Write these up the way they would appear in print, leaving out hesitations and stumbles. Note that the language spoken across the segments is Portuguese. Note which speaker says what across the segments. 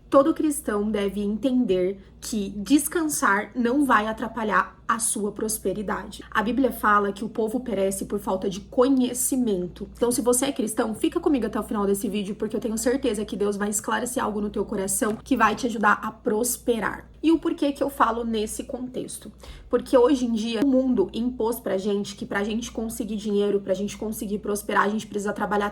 Speaker 1: Todo cristão deve entender que descansar não vai atrapalhar a sua prosperidade. A Bíblia fala que o povo perece por falta de conhecimento. Então, se você é cristão, fica comigo até o final desse vídeo, porque eu tenho certeza que Deus vai esclarecer algo no teu coração que vai te ajudar a prosperar. E o porquê que eu falo nesse contexto? Porque hoje em dia o mundo impôs pra gente que pra gente conseguir dinheiro, pra gente conseguir prosperar, a gente precisa trabalhar.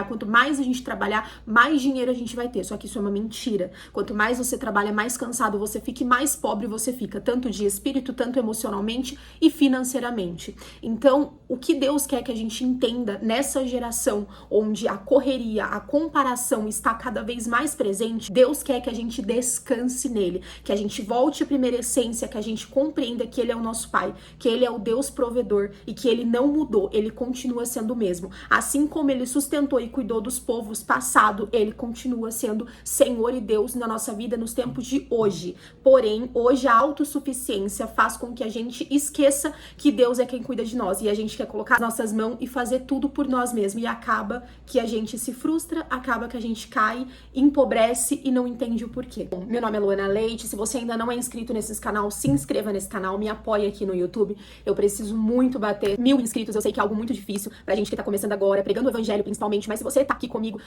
Speaker 1: Quanto mais a gente trabalhar, mais dinheiro a gente vai ter. Só que isso é uma mentira. Quanto mais você trabalha, mais cansado você fica e mais pobre você fica, tanto de espírito, tanto emocionalmente e financeiramente. Então, o que Deus quer que a gente entenda nessa geração onde a correria, a comparação está cada vez mais presente, Deus quer que a gente descanse nele, que a gente volte à primeira essência, que a gente compreenda que ele é o nosso Pai, que ele é o Deus provedor e que ele não mudou, ele continua sendo o mesmo. Assim como ele sustentou e cuidou dos povos passado, ele continua sendo Senhor e Deus na nossa vida nos tempos de hoje. Porém, hoje a autossuficiência faz com que a gente esqueça que Deus é quem cuida de nós e a gente quer colocar as nossas mãos e fazer tudo por nós mesmos e acaba que a gente se frustra, acaba que a gente cai, empobrece e não entende o porquê. Bom, meu nome é Luana Leite, se você ainda não é inscrito nesse canal, se inscreva nesse canal, me apoie aqui no YouTube, eu preciso muito bater 1000 inscritos, eu sei que é algo muito difícil pra gente que tá começando agora, pregando o evangelho principalmente, mas se você tá aqui comigo,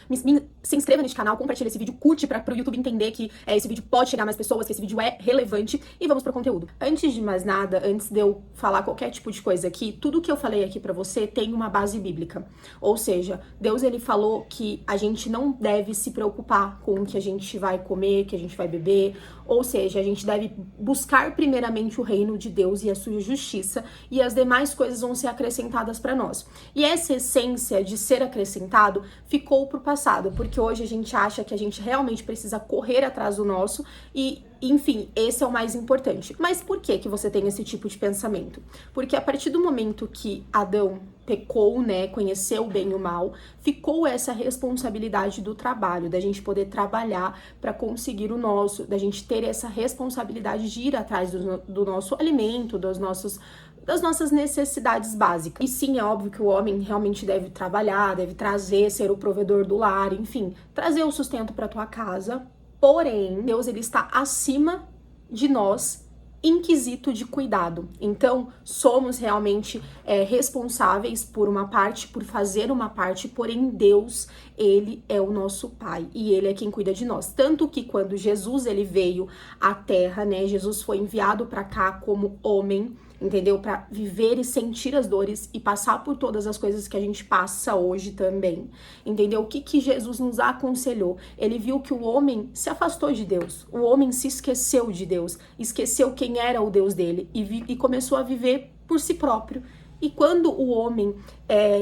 Speaker 1: se inscreva nesse canal, compartilha esse vídeo, curte pro YouTube entender que esse vídeo pode chegar a mais pessoas, que esse vídeo é relevante e vamos pro conteúdo. Antes de mais nada, antes de eu falar qualquer tipo de coisa aqui, tudo que eu falei aqui pra você tem uma base bíblica. Ou seja, Deus ele falou que a gente não deve se preocupar com o que a gente vai comer, que a gente vai beber, ou seja, a gente deve buscar primeiramente o reino de Deus e a sua justiça e as demais coisas vão ser acrescentadas para nós. E essa essência de ser acrescentado ficou pro passado, porque hoje a gente acha que a gente realmente precisa correr atrás do nosso e enfim, esse é o mais importante. Mas por que que você tem esse tipo de pensamento? Porque a partir do momento que Adão pecou, né, conheceu o bem e o mal, ficou essa responsabilidade do trabalho, da gente poder trabalhar para conseguir o nosso, da gente ter essa responsabilidade de ir atrás do nosso alimento, das nossas necessidades básicas. E sim, é óbvio que o homem realmente deve trabalhar, deve trazer, ser o provedor do lar, enfim, trazer o sustento para tua casa. Porém, Deus ele está acima de nós em quesito de cuidado. Então, somos realmente responsáveis por uma parte, por fazer uma parte, porém Deus, ele é o nosso Pai e ele é quem cuida de nós. Tanto que quando Jesus ele veio à Terra, né, Jesus foi enviado para cá como homem, entendeu? Para viver e sentir as dores e passar por todas as coisas que a gente passa hoje também, entendeu? O que Jesus nos aconselhou? Ele viu que o homem se afastou de Deus, o homem se esqueceu de Deus, esqueceu quem era o Deus dele e começou a viver por si próprio. E quando o homem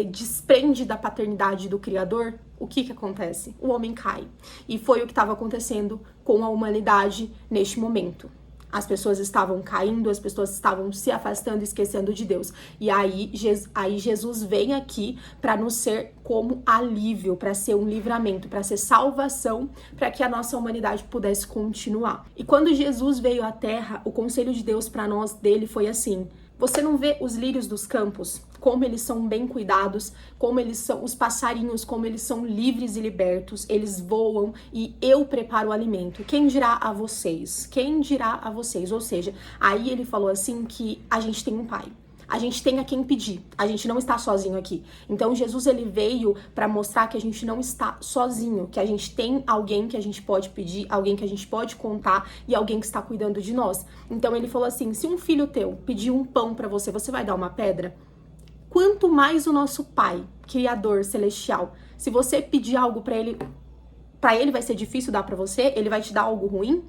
Speaker 1: desprende da paternidade do Criador, o que acontece? O homem cai. E foi o que estava acontecendo com a humanidade neste momento. As pessoas estavam caindo, as pessoas estavam se afastando, esquecendo de Deus. E aí Jesus vem aqui para nos ser como alívio, para ser um livramento, para ser salvação, para que a nossa humanidade pudesse continuar. E quando Jesus veio à Terra, o conselho de Deus para nós dele foi assim: você não vê os lírios dos campos, como eles são bem cuidados, como eles são os passarinhos, como eles são livres e libertos, eles voam e eu preparo o alimento. Quem dirá a vocês? Quem dirá a vocês? Ou seja, aí ele falou assim que a gente tem um pai. A gente tem a quem pedir, a gente não está sozinho aqui. Então Jesus ele veio para mostrar que a gente não está sozinho, que a gente tem alguém que a gente pode pedir, alguém que a gente pode contar e alguém que está cuidando de nós. Então ele falou assim: se um filho teu pedir um pão para você, você vai dar uma pedra? Quanto mais o nosso Pai, Criador celestial, se você pedir algo para ele vai ser difícil dar para você, ele vai te dar algo ruim?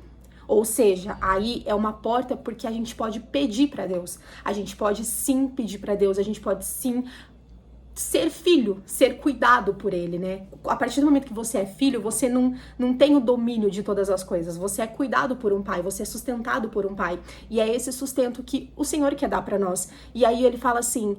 Speaker 1: Ou seja, aí é uma porta porque a gente pode pedir para Deus. A gente pode sim pedir para Deus, a gente pode sim ser filho, ser cuidado por ele, né? A partir do momento que você é filho, você não tem o domínio de todas as coisas. Você é cuidado por um pai, você é sustentado por um pai. E é esse sustento que o Senhor quer dar para nós. E aí ele fala assim: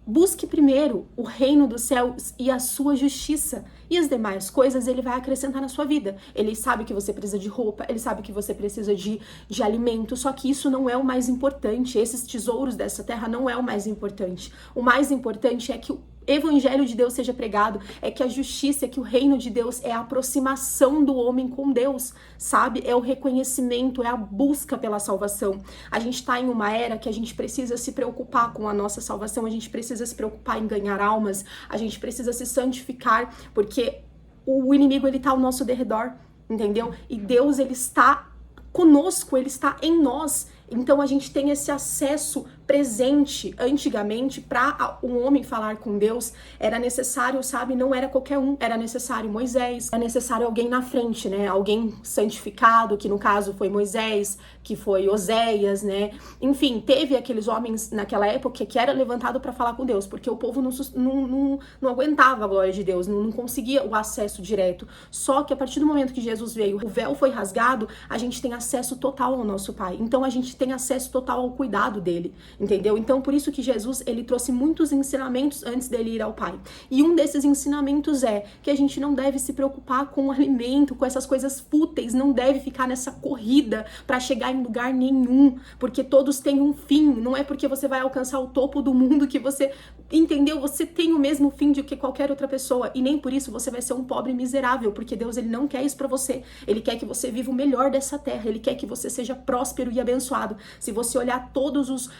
Speaker 1: busque primeiro o reino dos céus e a sua justiça, e as demais coisas ele vai acrescentar na sua vida. Ele sabe que você precisa de roupa, ele sabe que você precisa de alimento, só que isso não é o mais importante. Esses tesouros dessa terra não é o mais importante. O mais importante é que evangelho de Deus seja pregado, é que a justiça, é que o reino de Deus é a aproximação do homem com Deus, sabe? É o reconhecimento, é a busca pela salvação. A gente tá em uma era que a gente precisa se preocupar com a nossa salvação, a gente precisa se preocupar em ganhar almas, a gente precisa se santificar, porque o inimigo, ele tá ao nosso derredor, entendeu? E Deus, ele está conosco, ele está em nós. Então a gente tem esse acesso presente. Antigamente, para um homem falar com Deus, era necessário, sabe, não era qualquer um, era necessário Moisés, era necessário alguém na frente, né, alguém santificado, que no caso foi Moisés, que foi Oséias, né, enfim, teve aqueles homens naquela época que era levantado para falar com Deus, porque o povo não aguentava a glória de Deus, não conseguia o acesso direto. Só que a partir do momento que Jesus veio, o véu foi rasgado, a gente tem acesso total ao nosso Pai, então a gente tem acesso total ao cuidado dele, entendeu? Então, por isso que Jesus, ele trouxe muitos ensinamentos antes dele ir ao Pai. E um desses ensinamentos é que a gente não deve se preocupar com o alimento, com essas coisas fúteis, não deve ficar nessa corrida para chegar em lugar nenhum, porque todos têm um fim, não é porque você vai alcançar o topo do mundo que você, entendeu? Você tem o mesmo fim de que qualquer outra pessoa, e nem por isso você vai ser um pobre miserável, porque Deus, ele não quer isso para você. Ele quer que você viva o melhor dessa terra, ele quer que você seja próspero e abençoado. Se você olhar todos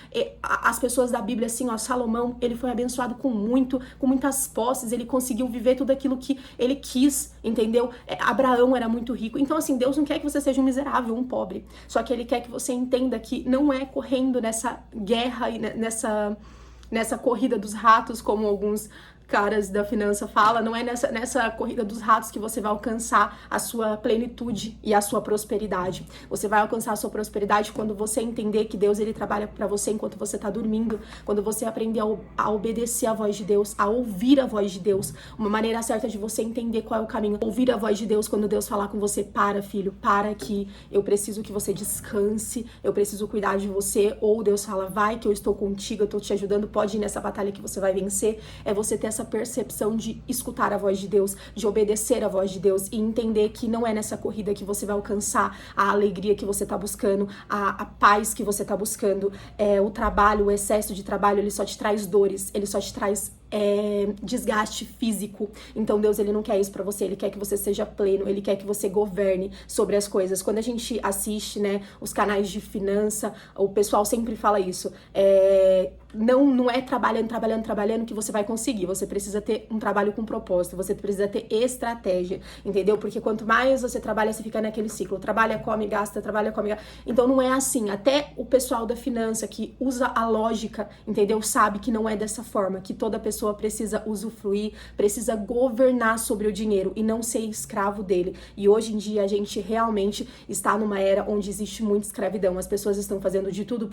Speaker 1: as pessoas da Bíblia, assim, ó, Salomão, ele foi abençoado com muitas posses, ele conseguiu viver tudo aquilo que ele quis, entendeu? Abraão era muito rico. Então, assim, Deus não quer que você seja um miserável, um pobre. Só que ele quer que você entenda que não é correndo nessa guerra e nessa corrida dos ratos, como alguns caras da finança fala, não é nessa corrida dos ratos que você vai alcançar a sua plenitude e a sua prosperidade. Você vai alcançar a sua prosperidade quando você entender que Deus, ele trabalha para você enquanto você tá dormindo, quando você aprender a obedecer a voz de Deus, a ouvir a voz de Deus. Uma maneira certa de você entender qual é o caminho, ouvir a voz de Deus quando Deus falar com você: para, filho, para aqui, eu preciso que você descanse, eu preciso cuidar de você. Ou Deus fala: vai que eu estou contigo, eu tô te ajudando, pode ir nessa batalha que você vai vencer. É você ter essa percepção de escutar a voz de Deus, de obedecer a voz de Deus e entender que não é nessa corrida que você vai alcançar a alegria que você tá buscando, a paz que você tá buscando. O trabalho, o excesso de trabalho, ele só te traz dores, ele só te traz desgaste físico. Então Deus, ele não quer isso pra você, ele quer que você seja pleno, ele quer que você governe sobre as coisas. Quando a gente assiste, né, os canais de finança, o pessoal sempre fala isso, não é trabalhando que você vai conseguir. Você precisa ter um trabalho com propósito, você precisa ter estratégia, entendeu? Porque quanto mais você trabalha, você fica naquele ciclo, trabalha, come, gasta, trabalha, come, gasta. Então não é assim. Até o pessoal da finança que usa a lógica, entendeu? Sabe que não é dessa forma, que toda pessoa precisa usufruir, precisa governar sobre o dinheiro e não ser escravo dele. E hoje em dia a gente realmente está numa era onde existe muita escravidão. As pessoas estão fazendo de tudo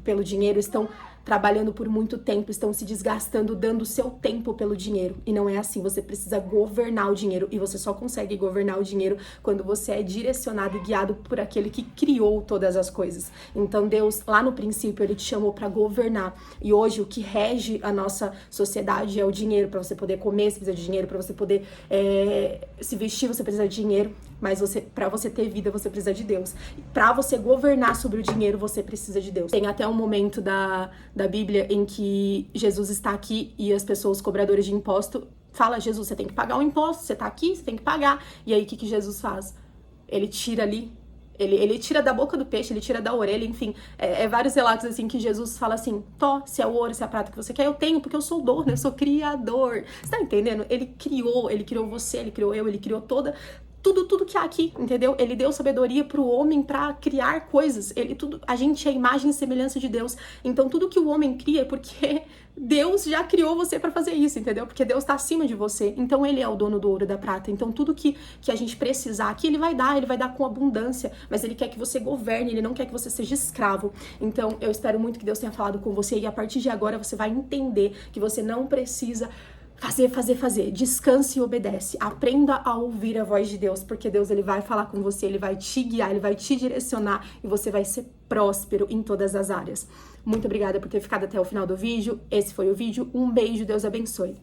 Speaker 1: pelo dinheiro, estão trabalhando por muito tempo, estão se desgastando, dando o seu tempo pelo dinheiro. E não é assim. Você precisa governar o dinheiro, e você só consegue governar o dinheiro quando você é direcionado e guiado por aquele que criou todas as coisas. Então Deus, lá no princípio, ele te chamou para governar. E hoje o que rege a nossa sociedade é o dinheiro. Para você poder comer, você precisa de dinheiro. Para você poder se vestir, você precisa de dinheiro. Mas para você ter vida, você precisa de Deus. Para você governar sobre o dinheiro, você precisa de Deus. Tem até um momento da Bíblia em que Jesus está aqui e as pessoas, cobradores de imposto, fala: Jesus, você tem que pagar o imposto, você tá aqui, você tem que pagar. E aí o que Jesus faz? Ele tira ali, ele tira da boca do peixe, ele tira da orelha, enfim, vários relatos assim que Jesus fala assim: se é o ouro, se é a prata que você quer, eu tenho, porque eu sou dono, eu sou criador. Você tá entendendo? Ele criou você, ele criou eu, ele criou tudo que há aqui, entendeu? Ele deu sabedoria pro homem para criar coisas. A gente é a imagem e semelhança de Deus. Então tudo que o homem cria é porque Deus já criou você para fazer isso, entendeu? Porque Deus tá acima de você. Então ele é o dono do ouro e da prata. Então tudo que a gente precisar aqui, ele vai dar com abundância, mas ele quer que você governe, ele não quer que você seja escravo. Então eu espero muito que Deus tenha falado com você, e a partir de agora você vai entender que você não precisa fazer. Descanse e obedece. Aprenda a ouvir a voz de Deus, porque Deus, ele vai falar com você, ele vai te guiar, ele vai te direcionar e você vai ser próspero em todas as áreas. Muito obrigada por ter ficado até o final do vídeo. Esse foi o vídeo. Um beijo, Deus abençoe.